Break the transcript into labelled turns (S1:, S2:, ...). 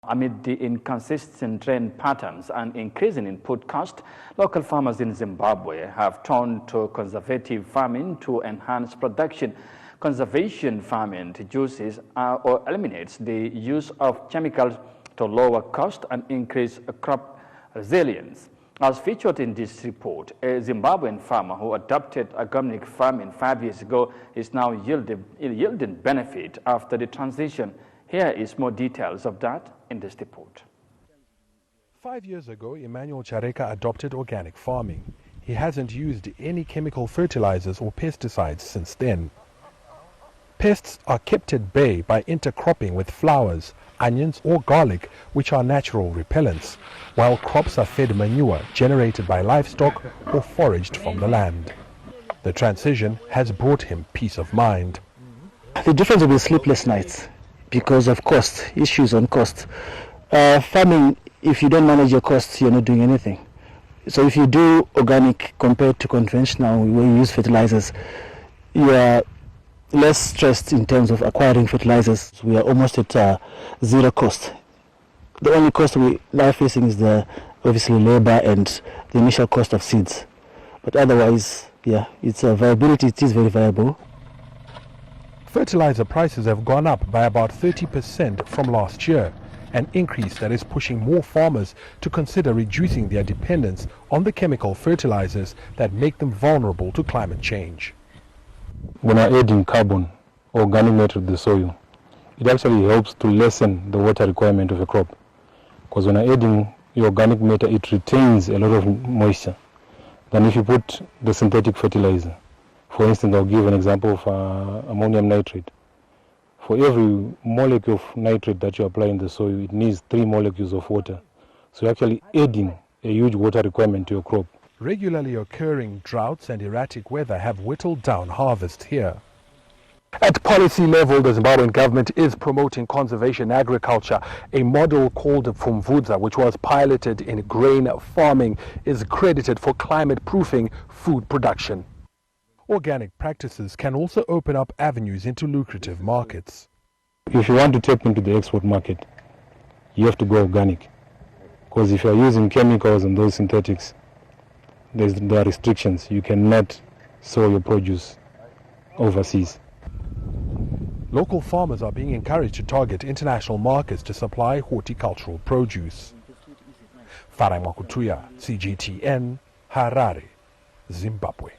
S1: Amid the inconsistent rain patterns and increasing input cost, local farmers in Zimbabwe have turned to conservative farming to enhance production. Conservation farming reduces or eliminates the use of chemicals to lower cost and increase crop resilience. As featured in this report, a Zimbabwean farmer who adopted organic farming 5 years ago is now yielding benefit after the transition. Here is more details of that in this report.
S2: 5 years ago, Emmanuel Chareka adopted organic farming. He hasn't used any chemical fertilizers or pesticides since then. Pests are kept at bay by intercropping with flowers, onions or garlic, which are natural repellents, while crops are fed manure generated by livestock or foraged from the land. The transition has brought him peace of mind.
S3: The difference will be sleepless nights because of cost, issues on cost. Farming, if you don't manage your costs, you're not doing anything. So if you do organic compared to conventional, where you use fertilizers, you are less stressed in terms of acquiring fertilizers. We are almost at zero cost. The only cost we are facing is obviously labor and the initial cost of seeds. But otherwise, yeah, it's a viability. It is very viable.
S2: Fertilizer prices have gone up by about 30% from last year, an increase that is pushing more farmers to consider reducing their dependence on the chemical fertilizers that make them vulnerable to climate change.
S4: When we're adding carbon, organic matter to the soil, it actually helps to lessen the water requirement of a crop. Because when you're adding the organic matter, it retains a lot of moisture than if you put the synthetic fertilizer. For instance, I'll give an example of ammonium nitrate. For every molecule of nitrate that you apply in the soil, it needs 3 molecules of water. So you're actually adding a huge water requirement to your crop.
S2: Regularly occurring droughts and erratic weather have whittled down harvest here. At policy level, the Zimbabwean government is promoting conservation agriculture. A model called Pfumvudza, which was piloted in grain farming, is credited for climate-proofing food production. Organic practices can also open up avenues into lucrative markets.
S4: If you want to tap into the export market, you have to go organic. Because if you are using chemicals and those synthetics, there are restrictions. You cannot sell your produce overseas.
S2: Local farmers are being encouraged to target international markets to supply horticultural produce. Farai Makutuya, CGTN, Harare, Zimbabwe.